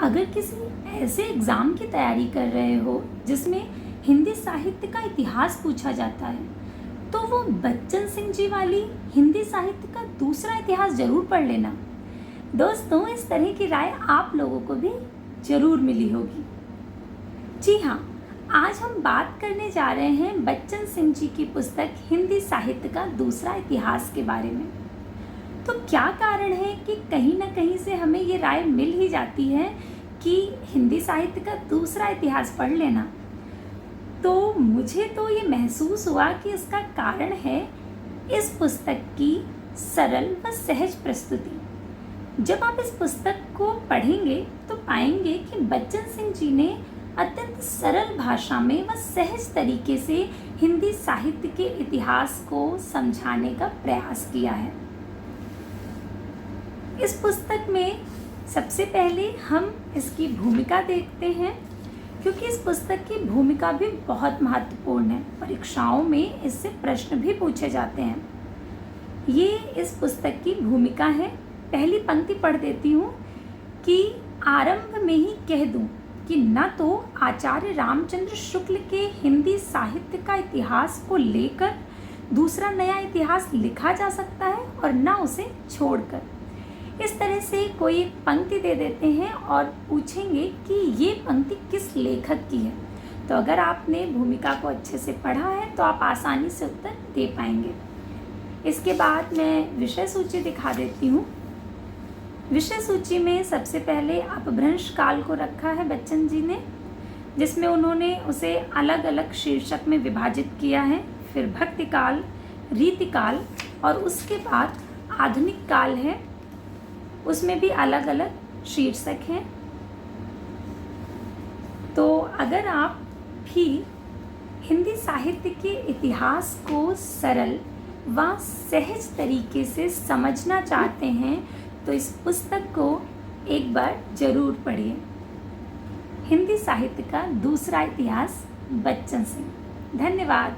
अगर किसी ऐसे एग्ज़ाम की तैयारी कर रहे हो जिसमें हिंदी साहित्य का इतिहास पूछा जाता है, तो वो बच्चन सिंह जी वाली हिंदी साहित्य का दूसरा इतिहास ज़रूर पढ़ लेना। दोस्तों, इस तरह की राय आप लोगों को भी ज़रूर मिली होगी। जी हाँ, आज हम बात करने जा रहे हैं बच्चन सिंह जी की पुस्तक हिंदी साहित्य का दूसरा इतिहास के बारे में। तो क्या कारण है कि कहीं ना कहीं से हमें ये राय मिल ही जाती है कि हिंदी साहित्य का दूसरा इतिहास पढ़ लेना। तो मुझे तो ये महसूस हुआ कि इसका कारण है इस पुस्तक की सरल व सहज प्रस्तुति। जब आप इस पुस्तक को पढ़ेंगे तो पाएंगे कि बच्चन सिंह जी ने अत्यंत सरल भाषा में व सहज तरीके से हिंदी साहित्य के इतिहास को समझाने का प्रयास किया है। इस पुस्तक में सबसे पहले हम इसकी भूमिका देखते हैं, क्योंकि इस पुस्तक की भूमिका भी बहुत महत्वपूर्ण है। परीक्षाओं में इससे प्रश्न भी पूछे जाते हैं। ये इस पुस्तक की भूमिका है। पहली पंक्ति पढ़ देती हूँ कि आरंभ में ही कह दूँ कि न तो आचार्य रामचंद्र शुक्ल के हिंदी साहित्य का इतिहास को लेकर दूसरा नया इतिहास लिखा जा सकता है और न उसे छोड़कर। इस तरह से कोई एक पंक्ति दे देते हैं और पूछेंगे कि ये पंक्ति किस लेखक की है। तो अगर आपने भूमिका को अच्छे से पढ़ा है तो आप आसानी से उत्तर दे पाएंगे। इसके बाद मैं विषय सूची दिखा देती हूँ। विषय सूची में सबसे पहले अपभ्रंश काल को रखा है बच्चन जी ने, जिसमें उन्होंने उसे अलग अलग शीर्षक में विभाजित किया है। फिर भक्ति काल, रीति काल और उसके बाद आधुनिक काल है, उसमें भी अलग अलग शीर्षक हैं। तो अगर आप भी हिंदी साहित्य के इतिहास को सरल व सहज तरीके से समझना चाहते हैं तो इस पुस्तक को एक बार जरूर पढ़िए। हिंदी साहित्य का दूसरा इतिहास, बच्चन सिंह। धन्यवाद।